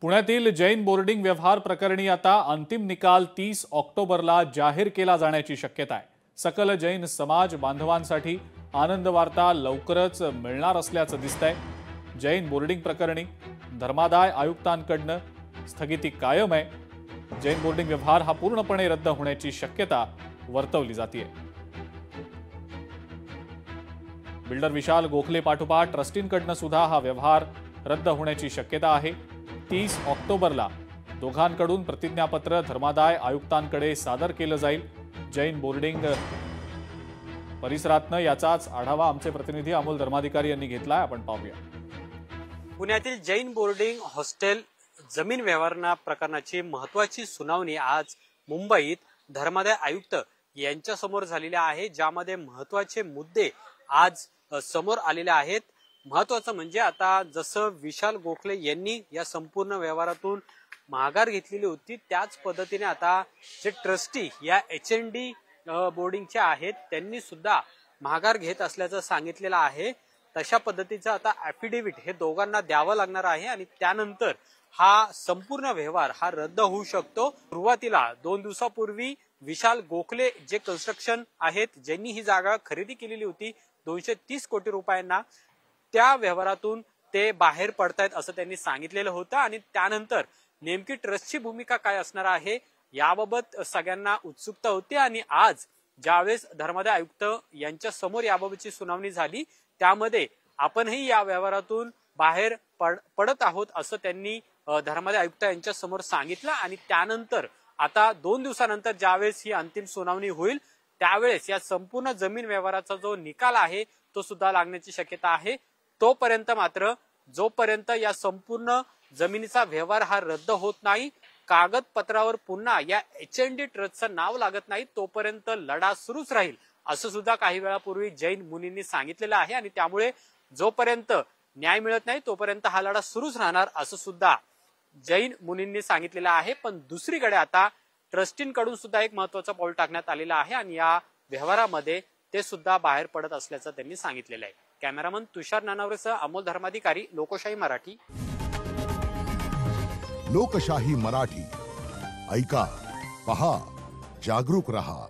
पुण्यातील जैन बोर्डिंग व्यवहार प्रकरणी आता अंतिम निकाल 30 ऑक्टोबरला जाहीर केला जाण्याची शक्यता आहे। सकल जैन समाज बांधवांसाठी आनंद वार्ता लवकरच मिळणार असल्याचं दिसतंय। जैन बोर्डिंग प्रकरणी धर्मादाय आयुक्तांकडून स्थगिती कायम आहे। जैन बोर्डिंग व्यवहार हा पूर्णपणे रद्द होण्याची शक्यता वर्तवली जाते। बिल्डर विशाल गोखले पाठोपाठ ट्रस्टींकडून सुद्धा हा व्यवहार रद्द होण्याची शक्यता आहे। 30 ऑक्टोबरला दोघांकडून प्रतिज्ञापत्र धर्मादाय आयुक्तांकडे सादर केलं जाईल। जैन बोर्डिंग परिसरातनं याचाच आढावा आमचे प्रतिनिधी अमोल धर्माधिकारी यांनी घेतलाय, आपण पाहूया। पुण्यातील जैन बोर्डिंग हॉस्टेल जमीन व्यवहार प्रकरणाची महत्त्वाची सुनावणी आज मुंबईत धर्मादाय आयुक्त यांच्या समोर झालेली आहे, ज्यामध्ये महत्त्वाचे मुद्दे आज समोर आलेले आहेत। महत्वाचं म्हणजे आता जसं विशाल गोखले यांनी या संपूर्ण व्यवहारातून माघार घेतलेली होती, त्याच पद्धतीने आता जे ट्रस्टी या HND बोर्डिंगचे आहेत त्यांनी सुद्धा माघार घेत असल्याचं सांगितलेलं आहे। तशा पद्धतीचं आता ॲफिडेव्हिट हे दोघांना द्यावं लागणार आहे आणि त्यानंतर हा संपूर्ण व्यवहार हा रद्द होऊ शकतो। सुरुवातीला 2 दिवसापूर्वी विशाल गोखले जे कन्स्ट्रक्शन आहेत, ज्यांनी ही जागा खरेदी केलेली होती 230 कोटी रुपयांना, त्या व्यवहारातून ते बाहेर पडतायत असं त्यांनी सांगितलेलं होतं आणि त्यानंतर नेमकी ट्रस्टची भूमिका काय असणार आहे याबाबत सगळ्यांना उत्सुकता होती। आणि आज ज्यावेळेस धर्मादाय आयुक्त यांच्या समोर याबाबतची सुनावणी झाली, त्यामध्ये आपणही या व्यवहारातून बाहेर पडत आहोत असं त्यांनी धर्मादाय आयुक्त यांच्या समोर सांगितलं। आणि त्यानंतर आता 2 दिवसानंतर ज्यावेळेस ही अंतिम सुनावणी होईल, त्यावेळेस या संपूर्ण जमीन व्यवहाराचा जो निकाल आहे तो सुद्धा लागण्याची शक्यता आहे। तोपर्यंत मात्र जोपर्यंत या संपूर्ण जमिनीचा व्यवहार हा रद्द होत नाही, कागदपत्रावर पुन्हा या HND ट्रस्टचं नाव लागत नाही, तोपर्यंत लढा सुरूच राहील असं सुद्धा काही वेळापूर्वी जैन मुनींनी सांगितलेलं आहे। आणि त्यामुळे जोपर्यंत न्याय मिळत नाही तोपर्यंत हा लढा सुरूच राहणार असं सुद्धा जैन मुनींनी सांगितलेलं आहे। पण दुसरीकडे आता ट्रस्टींकडून सुद्धा एक महत्त्वाचं पाऊल टाकण्यात आलेलं आहे आणि या व्यवहारामध्ये ते सुद्धा बाहेर पडत असल्याचं त्यांनी सांगितलेलं आहे। कॅमेरामन तुषार नानावरेसह अमोल धर्माधिकारी, लोकशाही मराठी। लोकशाही मराठी ऐका, पहा, जागरूक रहा।